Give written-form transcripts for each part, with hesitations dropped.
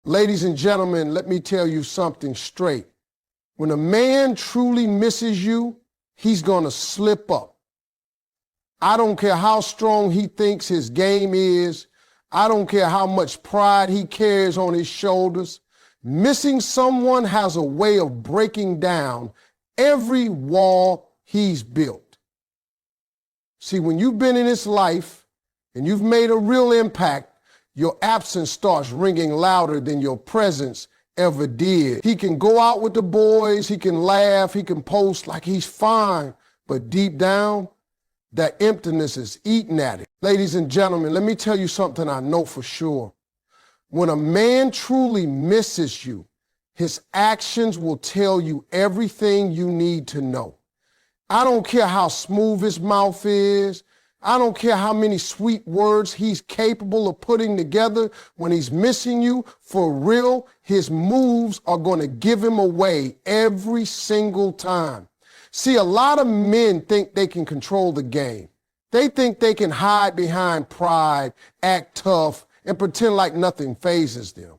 Ladies and gentlemen, let me tell you something straight. When a man truly misses you, he's gonna slip up. I don't care how strong he thinks his game is. I don't care how much pride he carries on his shoulders. Missing someone has a way of breaking down every wall he's built. See, when you've been in his life and you've made a real impact, your absence starts ringing louder than your presence ever did. He can go out with the boys, he can laugh, he can post like he's fine, but deep down, that emptiness is eating at it. Ladies and gentlemen, let me tell you something I know for sure. When a man truly misses you, his actions will tell you everything you need to know. I don't care how smooth his mouth is. I don't care how many sweet words he's capable of putting together. When he's missing you, for real, his moves are going to give him away every single time. See, a lot of men think they can control the game. They think they can hide behind pride, act tough, and pretend like nothing phases them.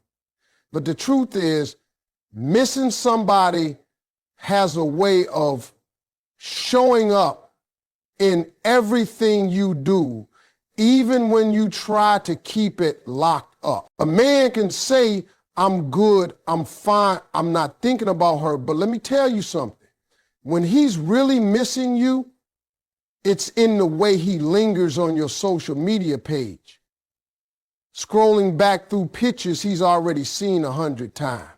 But the truth is, missing somebody has a way of showing up in everything you do, even when you try to keep it locked up. A man can say, I'm good, I'm fine, I'm not thinking about her, but let me tell you something. When he's really missing you, it's in the way he lingers on your social media page, scrolling back through pictures he's already seen 100 times.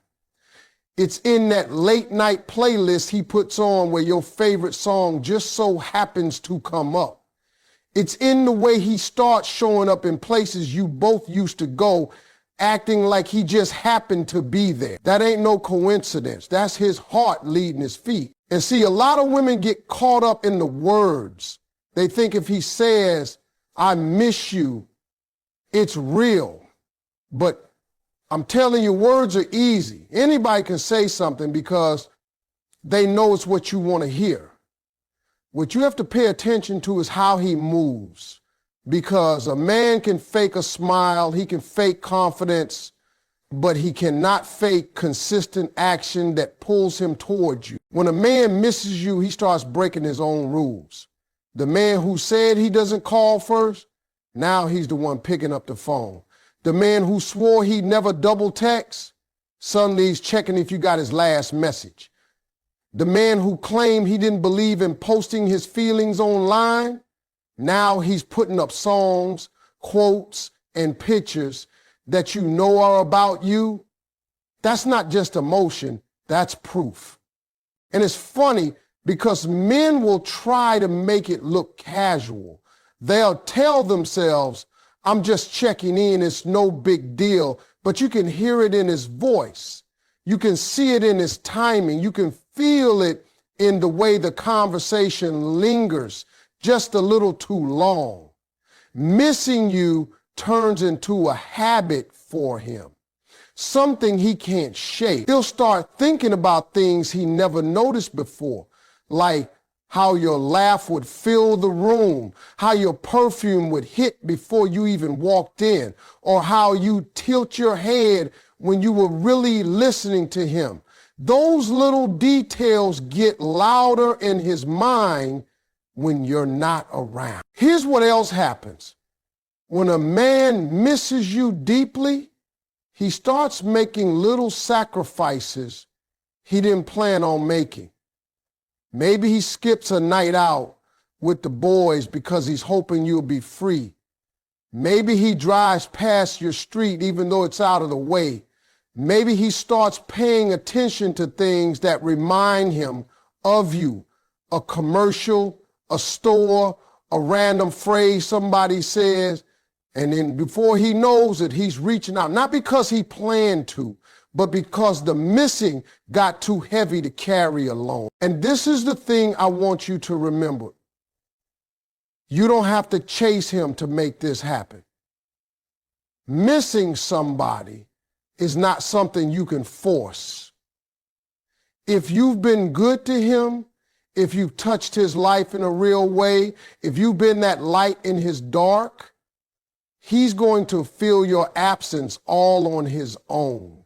It's in that late night playlist he puts on where your favorite song just so happens to come up. It's in the way he starts showing up in places you both used to go, acting like he just happened to be there. That ain't no coincidence. That's his heart leading his feet. And see, a lot of women get caught up in the words. They think if he says, I miss you, it's real. But I'm telling you, words are easy. Anybody can say something because they know it's what you want to hear. What you have to pay attention to is how he moves, because a man can fake a smile, he can fake confidence, but he cannot fake consistent action that pulls him towards you. When a man misses you, he starts breaking his own rules. The man who said he doesn't call first, now he's the one picking up the phone. The man who swore he'd never double text, suddenly he's checking if you got his last message. The man who claimed he didn't believe in posting his feelings online, now he's putting up songs, quotes, and pictures that you know are about you. That's not just emotion, that's proof. And it's funny because men will try to make it look casual. They'll tell themselves, I'm just checking in, it's no big deal, but you can hear it in his voice. You can see it in his timing. You can feel it in the way the conversation lingers just a little too long. Missing you turns into a habit for him, something he can't shake. He'll start thinking about things he never noticed before, like how your laugh would fill the room, how your perfume would hit before you even walked in, or how you tilt your head when you were really listening to him. Those little details get louder in his mind when you're not around. Here's what else happens. When a man misses you deeply, he starts making little sacrifices he didn't plan on making. Maybe he skips a night out with the boys because he's hoping you'll be free. Maybe he drives past your street even though it's out of the way. Maybe he starts paying attention to things that remind him of you. A commercial, a store, a random phrase somebody says, and then before he knows it, he's reaching out. Not because he planned to, but because the missing got too heavy to carry alone. And this is the thing I want you to remember. You don't have to chase him to make this happen. Missing somebody is not something you can force. If you've been good to him, if you've touched his life in a real way, if you've been that light in his dark, he's going to feel your absence all on his own.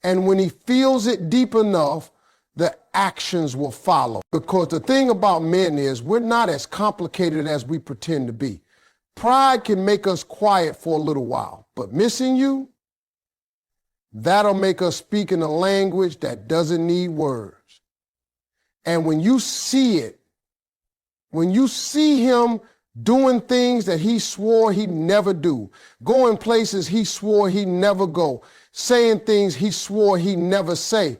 And when he feels it deep enough, the actions will follow. Because the thing about men is we're not as complicated as we pretend to be. Pride can make us quiet for a little while, but missing you, that'll make us speak in a language that doesn't need words. And when you see it, when you see him doing things that he swore he'd never do, going places he swore he'd never go, saying things he swore he'd never say,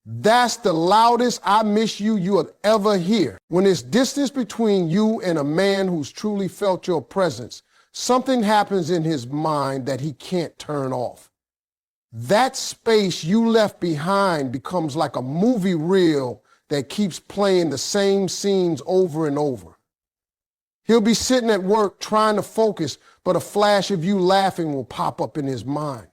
that's the loudest "I miss you" you'll ever hear. When there's distance between you and a man who's truly felt your presence, something happens in his mind that he can't turn off. That space you left behind becomes like a movie reel that keeps playing the same scenes over and over. He'll be sitting at work trying to focus, but a flash of you laughing will pop up in his mind.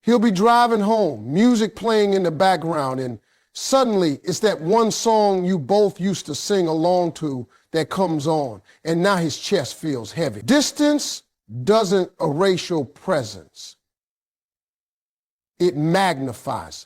He'll be driving home, music playing in the background, and suddenly it's that one song you both used to sing along to that comes on, and now his chest feels heavy. Distance doesn't erase your presence. It magnifies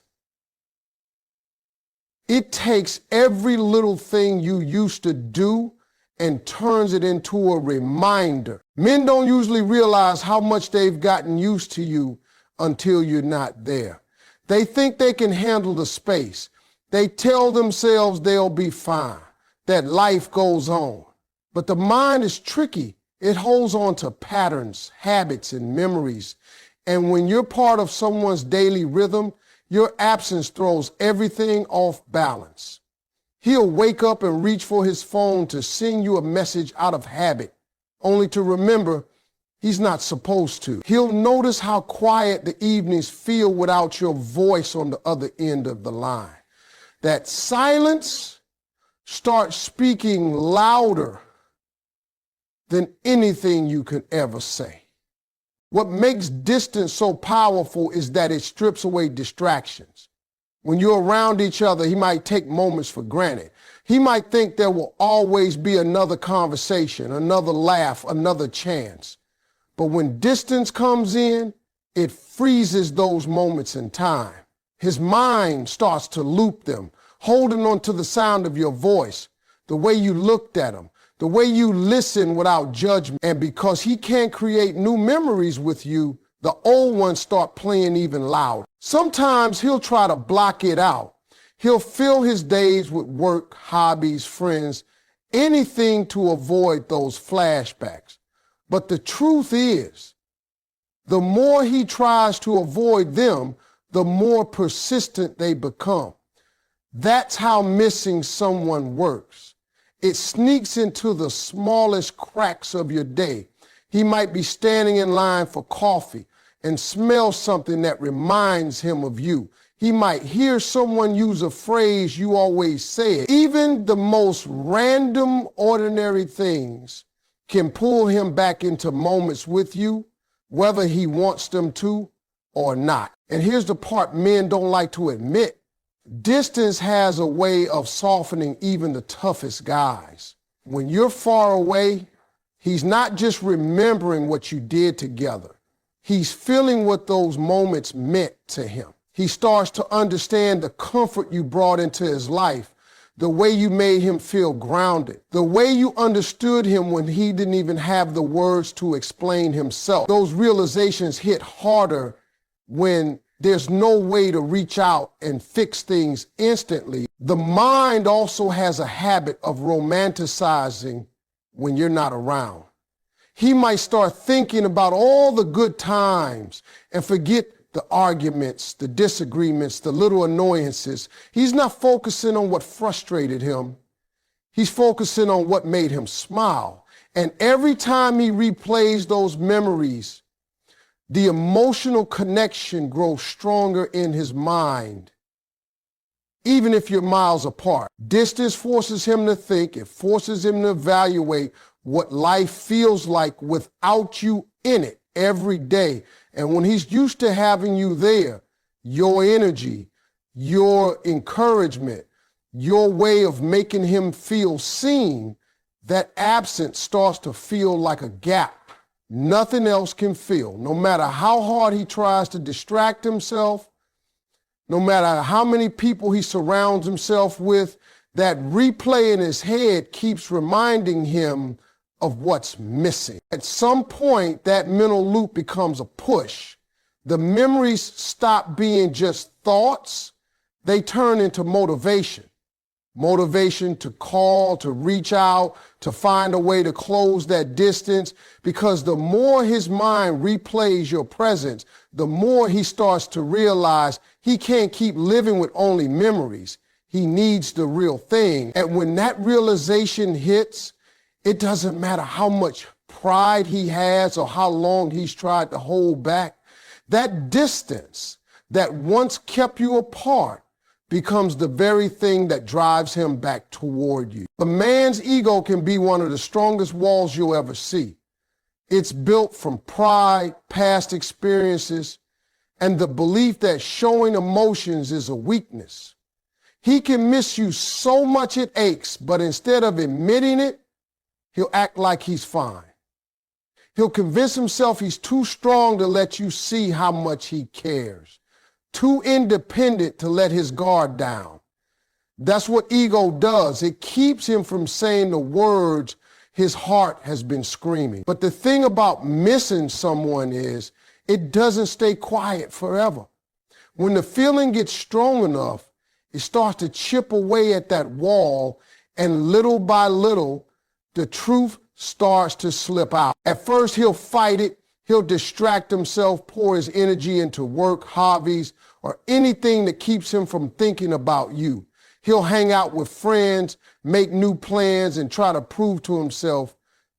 it. It takes every little thing you used to do and turns it into a reminder. Men don't usually realize how much they've gotten used to you until you're not there. They think they can handle the space. They tell themselves they'll be fine, that life goes on. But the mind is tricky. It holds on to patterns, habits, and memories. And when you're part of someone's daily rhythm, your absence throws everything off balance. He'll wake up and reach for his phone to send you a message out of habit, only to remember he's not supposed to. He'll notice how quiet the evenings feel without your voice on the other end of the line. That silence starts speaking louder than anything you could ever say. What makes distance so powerful is that it strips away distractions. When you're around each other, he might take moments for granted. He might think there will always be another conversation, another laugh, another chance. But when distance comes in, it freezes those moments in time. His mind starts to loop them, holding on to the sound of your voice, the way you looked at him, the way you listen without judgment. And because he can't create new memories with you, the old ones start playing even louder. Sometimes he'll try to block it out. He'll fill his days with work, hobbies, friends, anything to avoid those flashbacks. But the truth is, the more he tries to avoid them, the more persistent they become. That's how missing someone works. It sneaks into the smallest cracks of your day. He might be standing in line for coffee and smell something that reminds him of you. He might hear someone use a phrase you always said. Even the most random, ordinary things can pull him back into moments with you, whether he wants them to or not. And here's the part men don't like to admit. Distance has a way of softening even the toughest guys. When you're far away, he's not just remembering what you did together. He's feeling what those moments meant to him. He starts to understand the comfort you brought into his life, the way you made him feel grounded, the way you understood him when he didn't even have the words to explain himself. Those realizations hit harder when there's no way to reach out and fix things instantly. The mind also has a habit of romanticizing when you're not around. He might start thinking about all the good times and forget the arguments, the disagreements, the little annoyances. He's not focusing on what frustrated him. He's focusing on what made him smile. And every time he replays those memories, the emotional connection grows stronger in his mind, even if you're miles apart. Distance forces him to think. It forces him to evaluate what life feels like without you in it every day. And when he's used to having you there, your energy, your encouragement, your way of making him feel seen, that absence starts to feel like a gap nothing else can fill. No matter how hard he tries to distract himself, no matter how many people he surrounds himself with, that replay in his head keeps reminding him of what's missing. At some point, that mental loop becomes a push. The memories stop being just thoughts. They turn into motivation. Motivation to call, to reach out, to find a way to close that distance. Because the more his mind replays your presence, the more he starts to realize he can't keep living with only memories. He needs the real thing. And when that realization hits, it doesn't matter how much pride he has or how long he's tried to hold back. That distance that once kept you apart becomes the very thing that drives him back toward you. A man's ego can be one of the strongest walls you'll ever see. It's built from pride, past experiences, and the belief that showing emotions is a weakness. He can miss you so much it aches, but instead of admitting it, he'll act like he's fine. He'll convince himself he's too strong to let you see how much he cares, too independent to let his guard down. That's what ego does. It keeps him from saying the words his heart has been screaming. But the thing about missing someone is it doesn't stay quiet forever. When the feeling gets strong enough, it starts to chip away at that wall, and little by little, the truth starts to slip out. At first, he'll fight it. He'll distract himself, pour his energy into work, hobbies, or anything that keeps him from thinking about you. He'll hang out with friends, make new plans, and try to prove to himself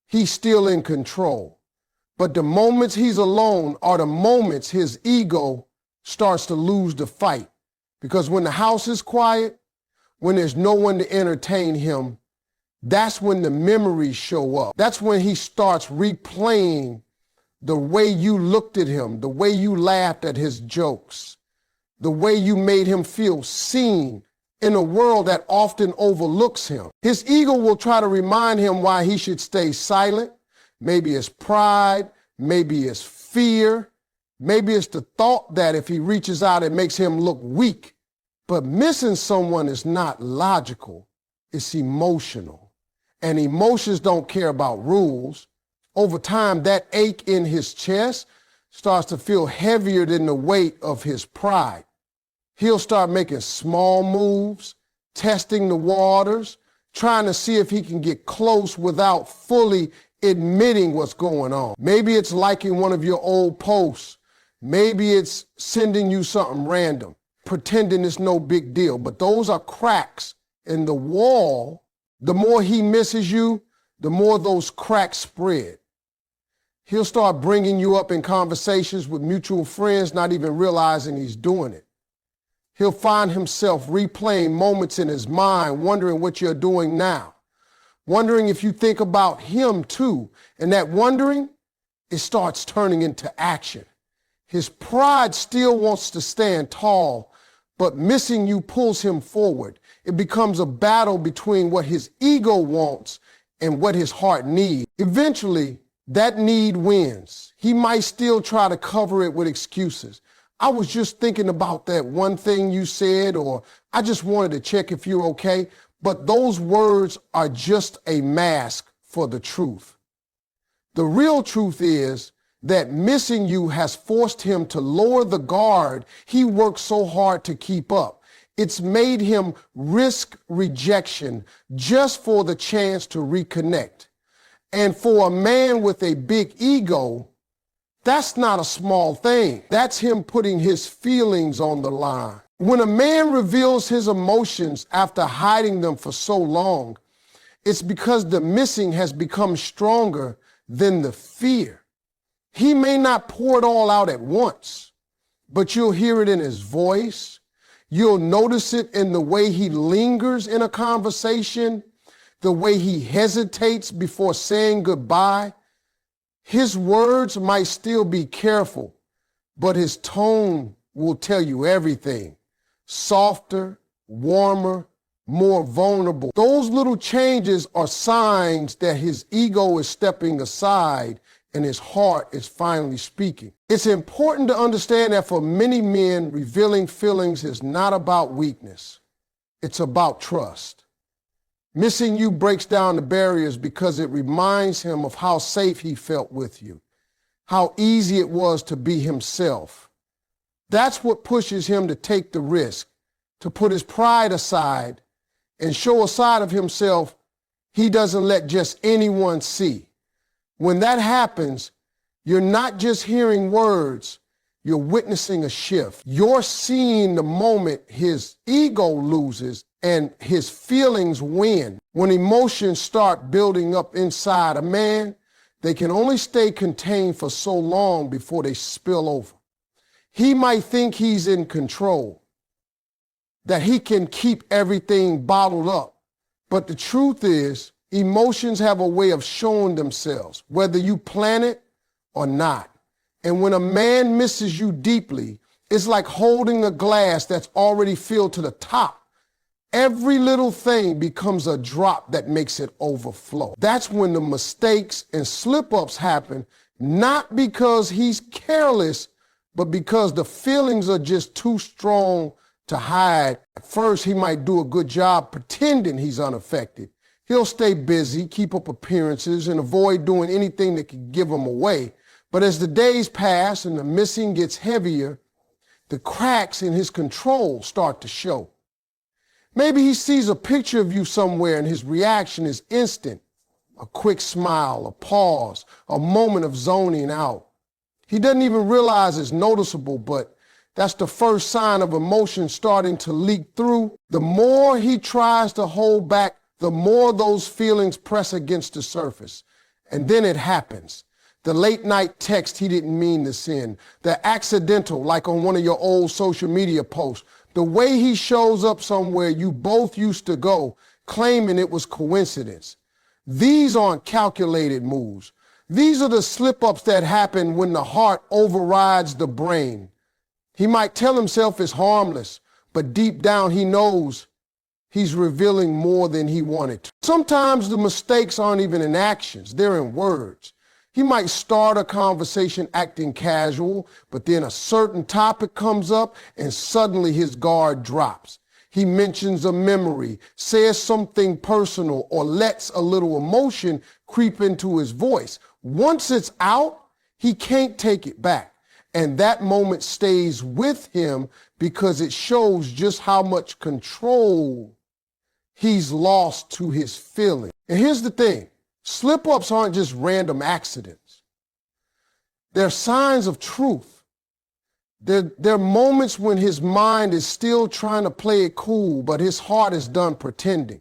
he's still in control. But the moments he's alone are the moments his ego starts to lose the fight. Because when the house is quiet, when there's no one to entertain him, that's when the memories show up. That's when he starts replaying the way you looked at him, the way you laughed at his jokes, the way you made him feel seen in a world that often overlooks him. His ego will try to remind him why he should stay silent. Maybe it's pride, maybe it's fear, maybe it's the thought that if he reaches out, it makes him look weak. But missing someone is not logical, it's emotional. And emotions don't care about rules. Over time, that ache in his chest starts to feel heavier than the weight of his pride. He'll start making small moves, testing the waters, trying to see if he can get close without fully admitting what's going on. Maybe it's liking one of your old posts. Maybe it's sending you something random, pretending it's no big deal. But those are cracks in the wall. The more he misses you, the more those cracks spread. He'll start bringing you up in conversations with mutual friends, not even realizing he's doing it. He'll find himself replaying moments in his mind, wondering what you're doing now, wondering if you think about him too. And that wondering, it starts turning into action. His pride still wants to stand tall, but missing you pulls him forward. It becomes a battle between what his ego wants and what his heart needs. Eventually, that need wins. He might still try to cover it with excuses. I was just thinking about that one thing you said, or I just wanted to check if you're okay. But those words are just a mask for the truth. The real truth is that missing you has forced him to lower the guard he worked so hard to keep up. It's made him risk rejection just for the chance to reconnect. And for a man with a big ego, that's not a small thing. That's him putting his feelings on the line. When a man reveals his emotions after hiding them for so long, it's because the missing has become stronger than the fear. He may not pour it all out at once, but you'll hear it in his voice. You'll notice it in the way he lingers in a conversation, the way he hesitates before saying goodbye. His words might still be careful, but his tone will tell you everything. Softer, warmer, more vulnerable. Those little changes are signs that his ego is stepping aside and his heart is finally speaking. It's important to understand that for many men, revealing feelings is not about weakness. It's about trust. Missing you breaks down the barriers because it reminds him of how safe he felt with you, how easy it was to be himself. That's what pushes him to take the risk, to put his pride aside and show a side of himself he doesn't let just anyone see. When that happens, you're not just hearing words, you're witnessing a shift. You're seeing the moment his ego loses and his feelings win. When emotions start building up inside a man, they can only stay contained for so long before they spill over. He might think he's in control, that he can keep everything bottled up. But the truth is, emotions have a way of showing themselves, whether you plan it or not. And when a man misses you deeply, it's like holding a glass that's already filled to the top. Every little thing becomes a drop that makes it overflow. That's when the mistakes and slip-ups happen, not because he's careless, but because the feelings are just too strong to hide. At first, he might do a good job pretending he's unaffected. He'll stay busy, keep up appearances, and avoid doing anything that could give him away. But as the days pass and the missing gets heavier, the cracks in his control start to show. Maybe he sees a picture of you somewhere and his reaction is instant. A quick smile, a pause, a moment of zoning out. He doesn't even realize it's noticeable, but that's the first sign of emotion starting to leak through. The more he tries to hold back, the more those feelings press against the surface. And then it happens. The late night text he didn't mean to send. The accidental, like on one of your old social media posts. The way he shows up somewhere you both used to go, claiming it was coincidence. These aren't calculated moves. These are the slip-ups that happen when the heart overrides the brain. He might tell himself it's harmless, but deep down he knows he's revealing more than he wanted to. Sometimes the mistakes aren't even in actions, they're in words. He might start a conversation acting casual, but then a certain topic comes up and suddenly his guard drops. He mentions a memory, says something personal, or lets a little emotion creep into his voice. Once it's out, he can't take it back. And that moment stays with him because it shows just how much control he's lost to his feelings. And here's the thing. Slip-ups aren't just random accidents. They're signs of truth. They're moments when his mind is still trying to play it cool, but his heart is done pretending.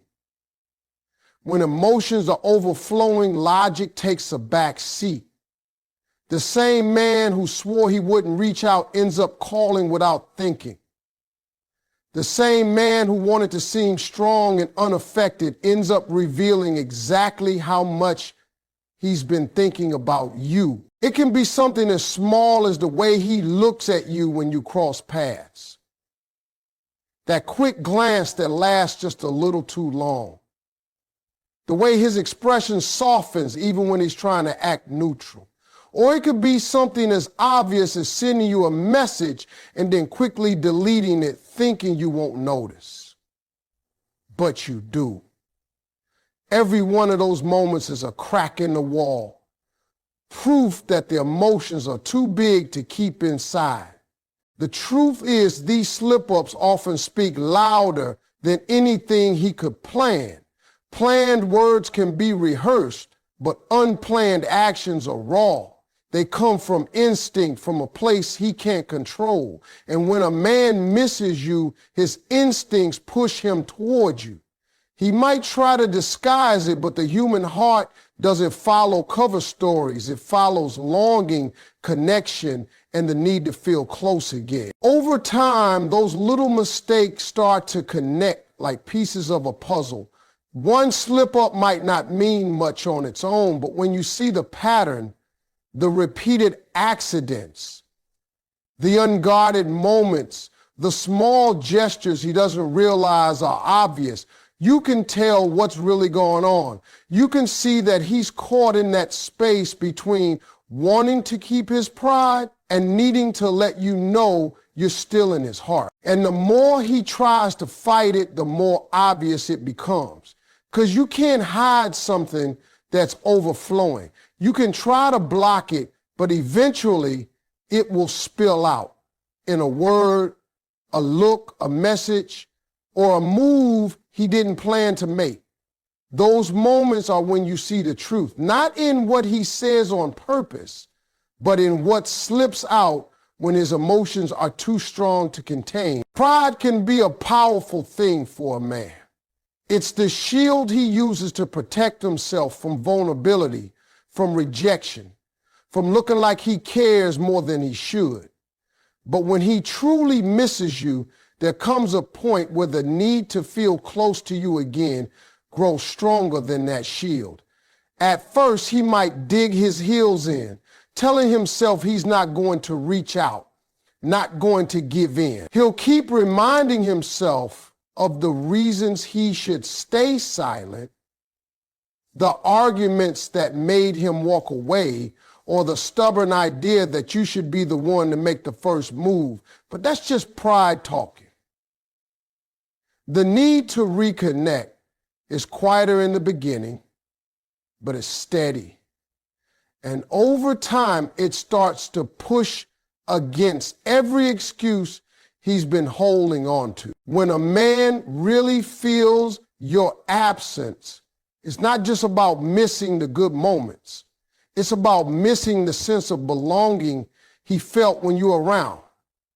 When emotions are overflowing, logic takes a back seat. The same man who swore he wouldn't reach out ends up calling without thinking. The same man who wanted to seem strong and unaffected ends up revealing exactly how much he's been thinking about you. It can be something as small as the way he looks at you when you cross paths. That quick glance that lasts just a little too long. The way his expression softens even when he's trying to act neutral. Or it could be something as obvious as sending you a message and then quickly deleting it, thinking you won't notice. But you do. Every one of those moments is a crack in the wall. Proof that the emotions are too big to keep inside. The truth is these slip-ups often speak louder than anything he could plan. Planned words can be rehearsed, but unplanned actions are raw. They come from instinct, from a place he can't control. And when a man misses you, his instincts push him toward you. He might try to disguise it, but the human heart doesn't follow cover stories. It follows longing, connection, and the need to feel close again. Over time, those little mistakes start to connect like pieces of a puzzle. One slip up might not mean much on its own, but when you see the pattern, the repeated accidents, the unguarded moments, the small gestures he doesn't realize are obvious, you can tell what's really going on. You can see that he's caught in that space between wanting to keep his pride and needing to let you know you're still in his heart. And the more he tries to fight it, the more obvious it becomes. Because you can't hide something that's overflowing. You can try to block it, but eventually it will spill out in a word, a look, a message, or a move he didn't plan to make. Those moments are when you see the truth, not in what he says on purpose, but in what slips out when his emotions are too strong to contain. Pride can be a powerful thing for a man. It's the shield he uses to protect himself from vulnerability, from rejection, from looking like he cares more than he should. But when he truly misses you, there comes a point where the need to feel close to you again grows stronger than that shield. At first, he might dig his heels in, telling himself he's not going to reach out, not going to give in. He'll keep reminding himself of the reasons he should stay silent, the arguments that made him walk away, or the stubborn idea that you should be the one to make the first move. But that's just pride talking. The need to reconnect is quieter in the beginning, but it's steady. And over time, it starts to push against every excuse he's been holding on to. When a man really feels your absence, it's not just about missing the good moments. It's about missing the sense of belonging he felt when you were around.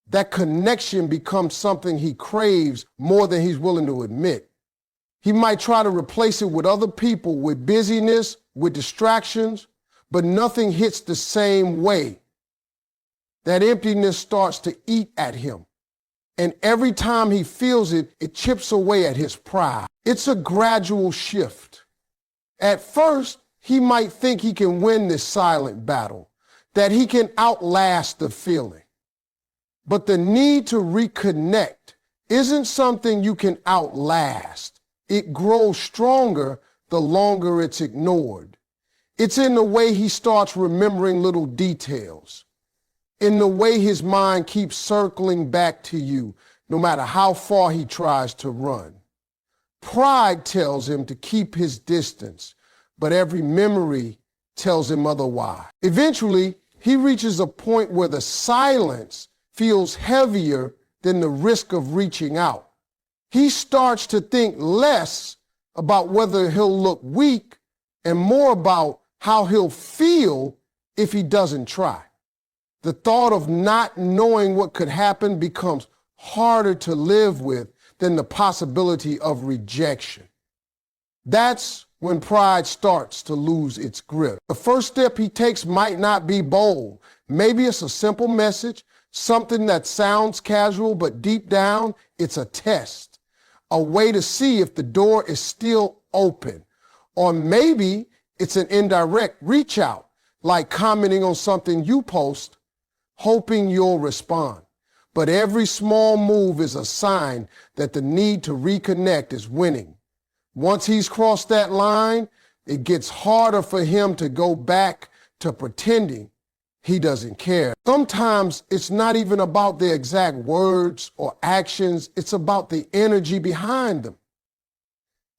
That connection becomes something he craves more than he's willing to admit. He might try to replace it with other people, with busyness, with distractions, but nothing hits the same way. That emptiness starts to eat at him. And every time he feels it, it chips away at his pride. It's a gradual shift. At first, he might think he can win this silent battle, that he can outlast the feeling. But the need to reconnect isn't something you can outlast. It grows stronger the longer it's ignored. It's in the way he starts remembering little details, in the way his mind keeps circling back to you, no matter how far he tries to run. Pride tells him to keep his distance, but every memory tells him otherwise. Eventually, he reaches a point where the silence feels heavier than the risk of reaching out. He starts to think less about whether he'll look weak and more about how he'll feel if he doesn't try. The thought of not knowing what could happen becomes harder to live with than the possibility of rejection. That's when pride starts to lose its grip. The first step he takes might not be bold. Maybe it's a simple message, something that sounds casual, but deep down, it's a test, a way to see if the door is still open. Or maybe it's an indirect reach out, like commenting on something you post, hoping you'll respond. But every small move is a sign that the need to reconnect is winning. Once he's crossed that line, it gets harder for him to go back to pretending he doesn't care. Sometimes it's not even about the exact words or actions, it's about the energy behind them.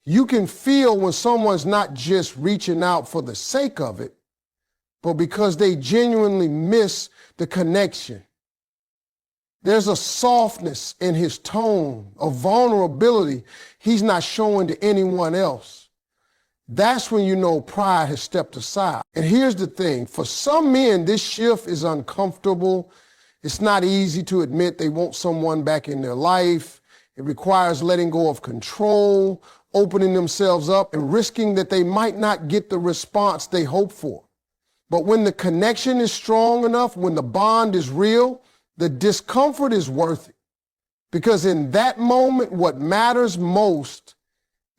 You can feel when someone's not just reaching out for the sake of it, but because they genuinely miss the connection. There's a softness in his tone, a vulnerability he's not showing to anyone else. That's when you know pride has stepped aside. And here's the thing, for some men, this shift is uncomfortable. It's not easy to admit they want someone back in their life. It requires letting go of control, opening themselves up, and risking that they might not get the response they hope for. But when the connection is strong enough, when the bond is real, the discomfort is worth it. Because in that moment, what matters most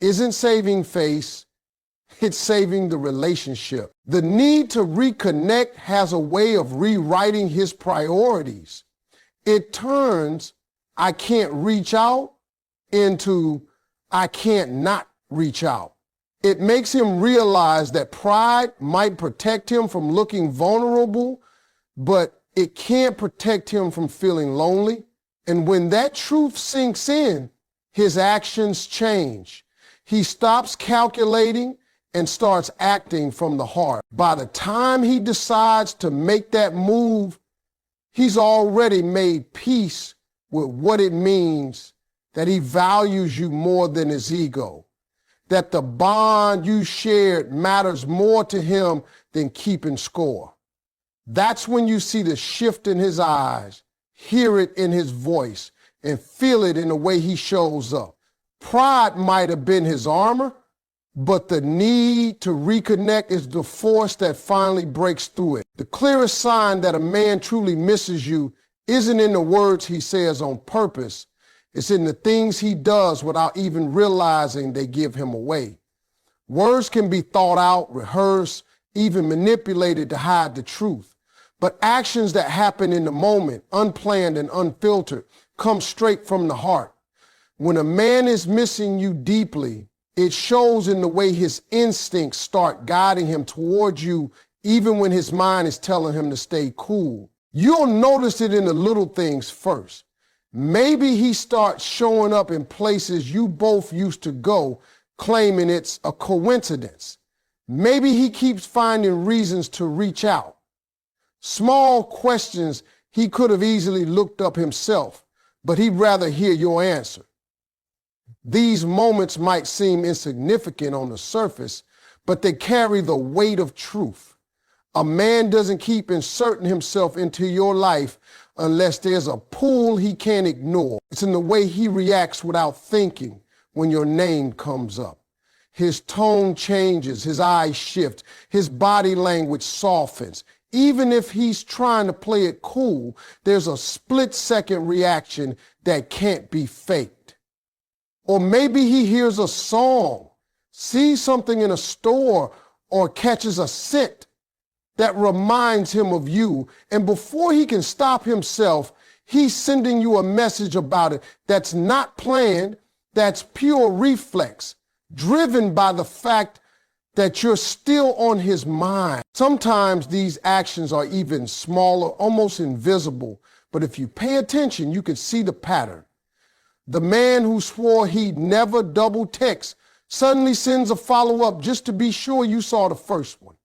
isn't saving face, it's saving the relationship. The need to reconnect has a way of rewriting his priorities. It turns, I can't reach out, into, I can't not reach out. It makes him realize that pride might protect him from looking vulnerable, but it can't protect him from feeling lonely. And when that truth sinks in, his actions change. He stops calculating and starts acting from the heart. By the time he decides to make that move, he's already made peace with what it means that he values you more than his ego, that the bond you shared matters more to him than keeping score. That's when you see the shift in his eyes, hear it in his voice, and feel it in the way he shows up. Pride might have been his armor, but the need to reconnect is the force that finally breaks through it. The clearest sign that a man truly misses you isn't in the words he says on purpose. It's in the things he does without even realizing they give him away. Words can be thought out, rehearsed, even manipulated to hide the truth. But actions that happen in the moment, unplanned and unfiltered, come straight from the heart. When a man is missing you deeply, it shows in the way his instincts start guiding him towards you, even when his mind is telling him to stay cool. You'll notice it in the little things first. Maybe he starts showing up in places you both used to go, claiming it's a coincidence. Maybe he keeps finding reasons to reach out. Small questions he could have easily looked up himself, but he'd rather hear your answer. These moments might seem insignificant on the surface, but they carry the weight of truth. A man doesn't keep inserting himself into your life unless there's a pull he can't ignore. It's in the way he reacts without thinking when your name comes up. His tone changes, his eyes shift, his body language softens. Even if he's trying to play it cool, there's a split-second reaction that can't be faked. Or maybe he hears a song, sees something in a store, or catches a scent that reminds him of you. And before he can stop himself, he's sending you a message about it that's not planned, that's pure reflex, driven by the fact that you're still on his mind. Sometimes these actions are even smaller, almost invisible, but if you pay attention, you can see the pattern. The man who swore he'd never double text suddenly sends a follow-up just to be sure you saw the first one.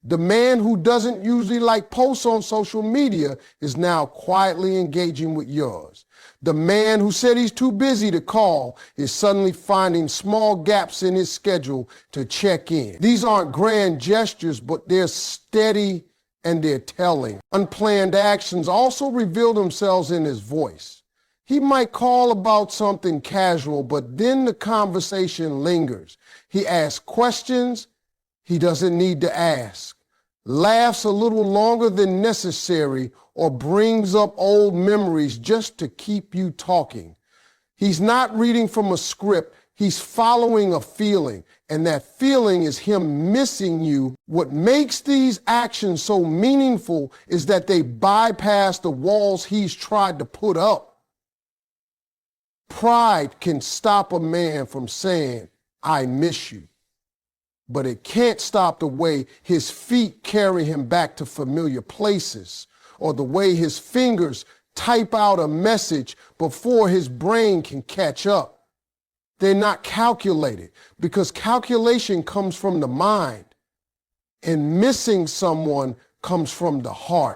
The man who doesn't usually like posts on social media is now quietly engaging with yours. The man who said he's too busy to call is suddenly finding small gaps in his schedule to check in. These aren't grand gestures, but they're steady and they're telling. Unplanned actions also reveal themselves in his voice. He might call about something casual, but then the conversation lingers. He asks questions he doesn't need to ask, laughs a little longer than necessary, or brings up old memories just to keep you talking. He's not reading from a script, he's following a feeling, and that feeling is him missing you. What makes these actions so meaningful is that they bypass the walls he's tried to put up. Pride can stop a man from saying, "I miss you." But it can't stop the way his feet carry him back to familiar places, or the way his fingers type out a message before his brain can catch up. They're not calculated, because calculation comes from the mind, and missing someone comes from the heart.